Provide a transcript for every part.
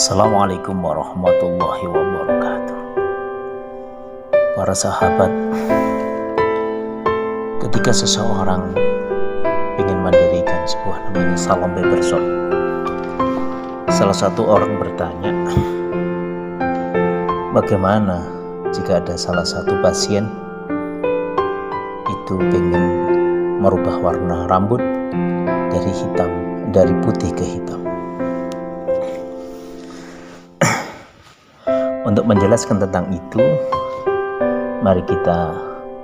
Assalamualaikum warahmatullahi wabarakatuh. Para sahabat, ketika seseorang ingin mendirikan sebuah namanya Salom Barbershop, salah satu orang bertanya, bagaimana jika ada salah satu pasien itu ingin merubah warna rambut dari putih ke hitam. Untuk menjelaskan tentang itu, mari kita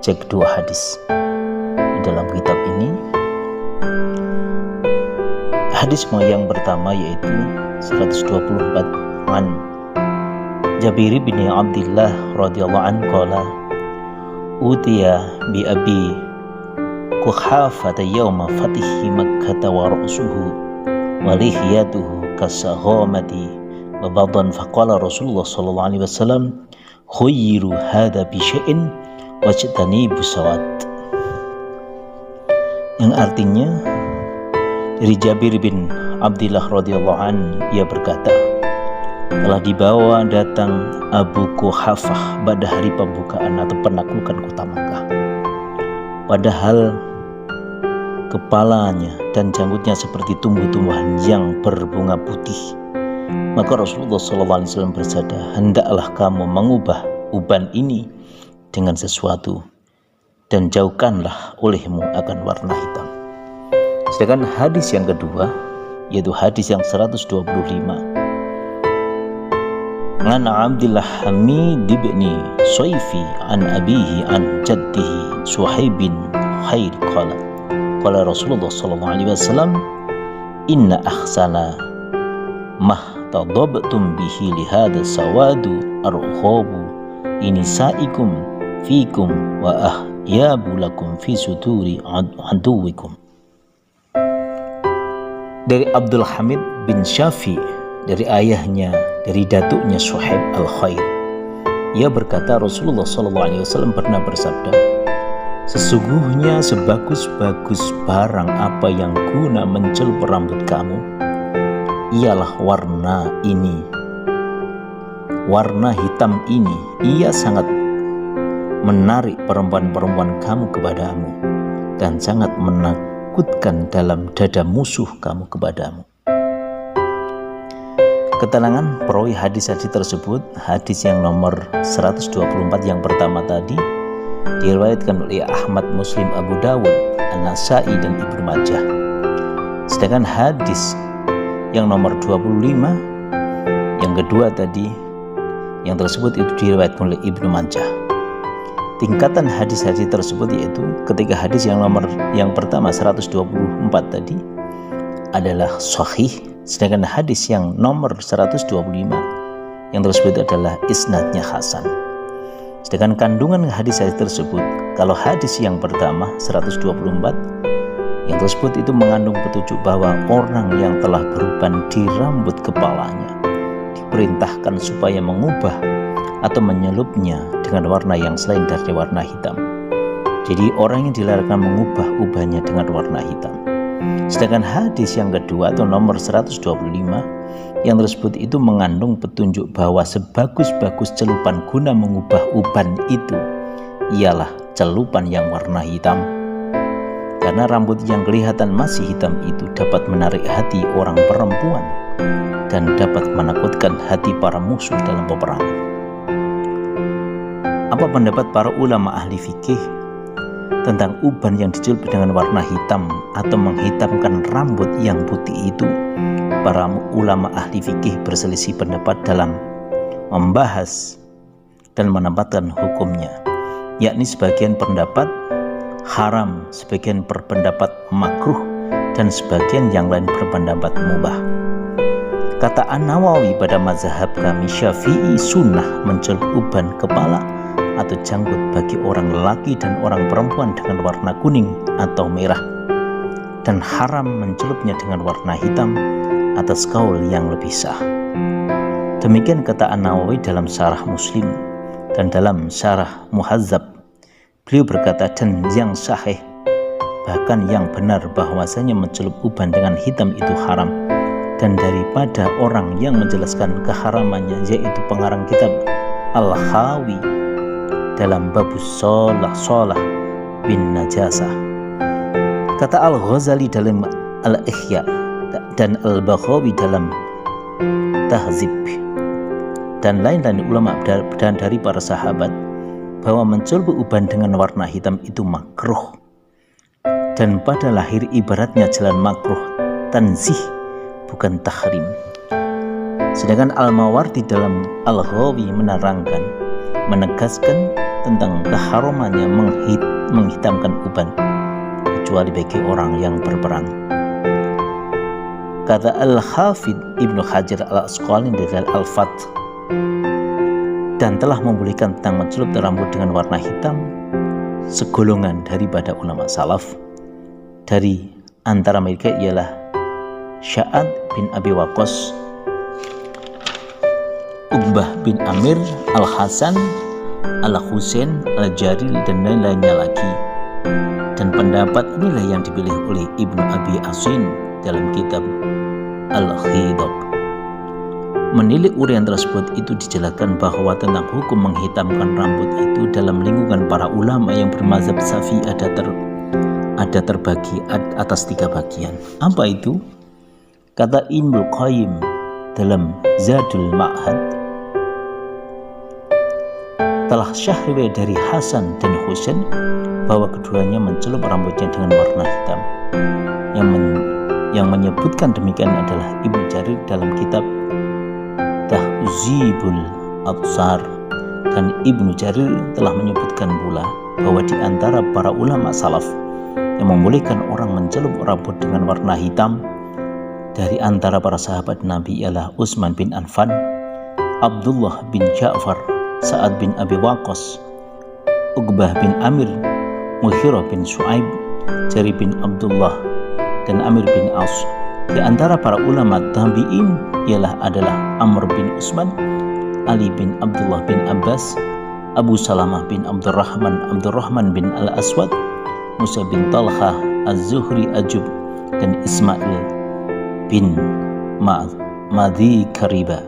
cek dua hadis di dalam kitab ini. Hadis yang pertama yaitu 124 an Jabir bin Abdullah radhiyallahu anhu qala utiya bi abi Quhafata yawma fatihi Makkah wa ra'suhu wa lihiyatuhu kasaghamati Badan faqala Rasulullah sallallahu alaihi wasallam khuyyiru hadha bi syai'in wajtanibu sawat, yang artinya dari Jabir bin Abdullah radhiyallahu an, ia berkata, telah dibawa datang Abu Quhafah pada hari pembukaan atau penaklukan kota Makkah, padahal kepalanya dan janggutnya seperti tumbuh-tumbuhan yang berbunga putih. Maka Rasulullah SAW bersabda, hendaklah kamu mengubah uban ini dengan sesuatu dan jauhkanlah olehmu akan warna hitam. Sedangkan hadis yang kedua yaitu hadis yang 125 an Abdullah Hamid bin Suyfi an abihi an jaddihi Suhaib bin Khair qala Rasulullah SAW inna ahsana tadabtum bihi lihada sawadu arhabu inisaikum fikum wa ahyabu lakum fi suduri aduwikum. Dari Abdul Hamid bin Syafi, dari ayahnya, dari datuknya Suhaib al-Khair, ia berkata Rasulullah SAW pernah bersabda, sesungguhnya sebagus-bagus barang apa yang guna mencelup rambut kamu ialah warna ini. Warna hitam ini, ia sangat menarik perempuan-perempuan kamu kepadamu dan sangat menakutkan dalam dada musuh kamu kepadamu. Keterangan perawi hadis-hadis tersebut, hadis yang nomor 124 yang pertama tadi diriwayatkan oleh Ahmad, Muslim, Abu Dawud, An-Nasai dan Ibnu Majah. Sedangkan hadis yang nomor 25 yang kedua tadi yang tersebut itu diriwayatkan oleh Ibnu Majah. Tingkatan hadis-hadis tersebut yaitu ketika hadis yang pertama 124 tadi adalah sahih, sedangkan hadis yang nomor 125 yang tersebut adalah isnadnya hasan. Sedangkan kandungan hadis-hadis tersebut, kalau hadis yang pertama 124 yang tersebut itu mengandung petunjuk bahwa orang yang telah beruban di rambut kepalanya diperintahkan supaya mengubah atau menyelupnya dengan warna yang selain dari warna hitam. Jadi orang yang dilarang mengubah ubannya dengan warna hitam. Sedangkan hadis yang kedua atau nomor 125 yang tersebut itu mengandung petunjuk bahwa sebagus-bagus celupan guna mengubah uban itu ialah celupan yang warna hitam. Karena rambut yang kelihatan masih hitam itu dapat menarik hati orang perempuan dan dapat menakutkan hati para musuh dalam peperangan. Apa pendapat para ulama ahli fikih tentang uban yang dicelup dengan warna hitam atau menghitamkan rambut yang putih itu? Para ulama ahli fikih berselisih pendapat dalam membahas dan menempatkan hukumnya, yakni sebagian pendapat haram, sebagian berpendapat makruh, dan sebagian yang lain berpendapat mubah. Kata An-Nawawi, pada mazhab kami Syafi'i sunnah mencelup uban kepala atau janggut bagi orang lelaki dan orang perempuan dengan warna kuning atau merah, dan haram mencelupnya dengan warna hitam atas kaul yang lebih sah. Demikian kata An-Nawawi dalam Syarah Muslim, dan dalam Syarah Muhazzab beliau berkata, dan yang sahih bahkan yang benar bahwasanya mencelup uban dengan hitam itu haram, dan daripada orang yang menjelaskan keharamannya, yaitu pengarang kitab Al-Hawi dalam babus sholah bin najasah. Kata Al-Ghazali dalam Al-Ihya dan Al-Baghawi dalam Tahzib dan lain-lain ulama dan dari para sahabat bahwa mencelup uban dengan warna hitam itu makruh, dan pada lahir ibaratnya jalan makruh tanzih, bukan tahrim. Sedangkan Al-Mawardi dalam Al-Ghawi menegaskan tentang keharamannya menghitamkan uban kecuali bagi orang yang berperang. Kata Al-Hafidh Ibnu Hajar Al-Asqalani dari Al-Fath, dan telah membolehkan tentang mencelup rambut dengan warna hitam segolongan daripada ulama salaf. Dari antara mereka ialah Sa'ad bin Abi Waqqas, Uqbah bin Amir, Al-Hasan, Al-Husain, Al-Jaril, dan lain-lainnya lagi. Dan pendapat inilah yang dipilih oleh Ibnu Abi Asin dalam kitab Al-Khidab. Menilik uraian tersebut itu dijelaskan bahwa tentang hukum menghitamkan rambut itu dalam lingkungan para ulama yang bermazhab Syafi'i ada terbagi atas 3 bagian. Apa itu? Kata Ibnu Qayyim dalam Zadul Ma'had, telah syah riwayat dari Hasan dan Husain bahwa keduanya mencelup rambutnya dengan warna hitam. Yang menyebutkan demikian adalah Ibnu Jarir dalam kitab Tahzibul Absar, dan Ibnu Jarir telah menyebutkan pula bahwa di antara para ulama salaf yang membolehkan orang mencelup rambut dengan warna hitam dari antara para sahabat Nabi ialah Utsman bin Affan, Abdullah bin Ja'far, Sa'ad bin Abi Waqqas, Uqbah bin Amir, Mughirah bin Shu'aib, Jari bin Abdullah, dan Amir bin Aus. Di antara para ulama tabi'in adalah Amr bin Utsman, Ali bin Abdullah bin Abbas, Abu Salamah bin Abdurrahman bin Al-Aswad, Musa bin Talhah Az-Zuhri Ajub, dan Ismail bin Madhi Kariba.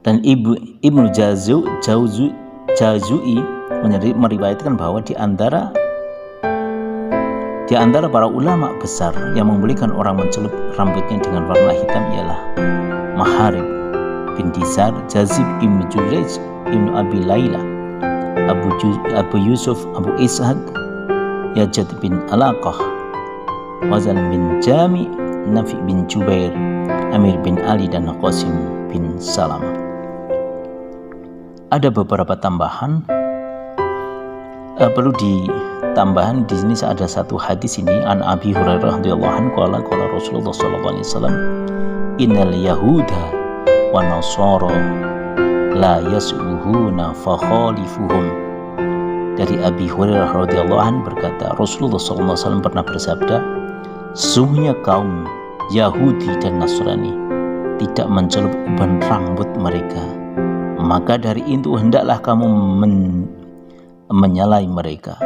Dan Ibnu Jauzu'i meriwayatkan bahwa di antara para ulama besar yang membolehkan orang mencelup rambutnya dengan warna hitam ialah Maharib bin Dizar, Jazib bin Jurayj, Ibnu Abi Layla, Abu Yusuf, Abu Ishaq, Yajad bin Alaqah, Wazan bin Jami, Nafi bin Jubair, Amir bin Ali, dan Qasim bin Salamah. Ada beberapa tambahan, perlu ditambahkan di sini. Ada satu hadis ini, an Abi Hurairah radhiyallahu anhu qala Rasulullah sallallahu alaihi wasallam, innal yahuda wa nasara la yas'uhuna fa khalifuhum. Dari Abi Hurairah radhiyallahu anhu berkata, Rasulullah sallallahu alaihi wasallam pernah bersabda, sesungguhnya kaum Yahudi dan Nasrani tidak mencelup uban rambut mereka, maka dari itu hendaklah kamu menyalai mereka.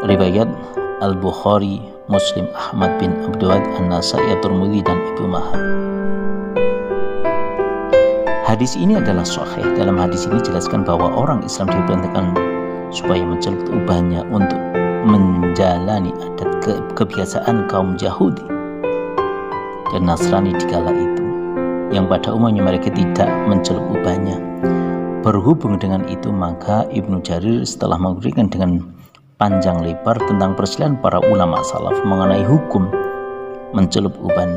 Riwayat Al-Bukhari, Muslim, Ahmad bin Abdullah, An-Nasai, At-Tirmidzi, dan Ibnu Majah. Hadis ini adalah sahih. Dalam hadis ini jelaskan bahwa orang Islam diperintahkan supaya mencelup ubannya untuk menjalani adat kebiasaan kaum Yahudi dan Nasrani di kala itu, yang pada umumnya mereka tidak mencelup ubannya. Berhubung dengan itu, maka Ibnu Jarir setelah memberikan dengan panjang lebar tentang perselisihan para ulama salaf mengenai hukum mencelup uban,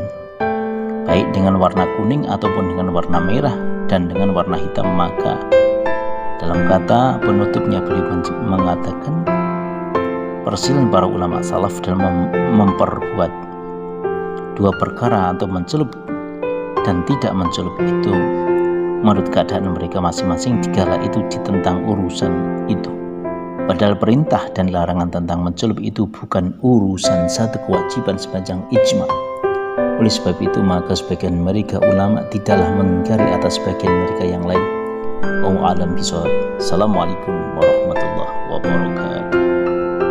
baik dengan warna kuning ataupun dengan warna merah dan dengan warna hitam, maka dalam kata penutupnya beliau mengatakan perselisihan para ulama salaf dalam memperbuat 2 perkara atau mencelup dan tidak mencelup itu menurut keadaan mereka masing-masing dikala itu ditentang urusan itu. Padahal perintah dan larangan tentang mencelup itu bukan urusan satu kewajiban sepanjang ijma. Oleh sebab itu maka sebagian mereka ulama tidaklah mengingkari atas sebagian mereka yang lain. Wallahu a'lam bishawab. Assalamualaikum warahmatullahi wabarakatuh.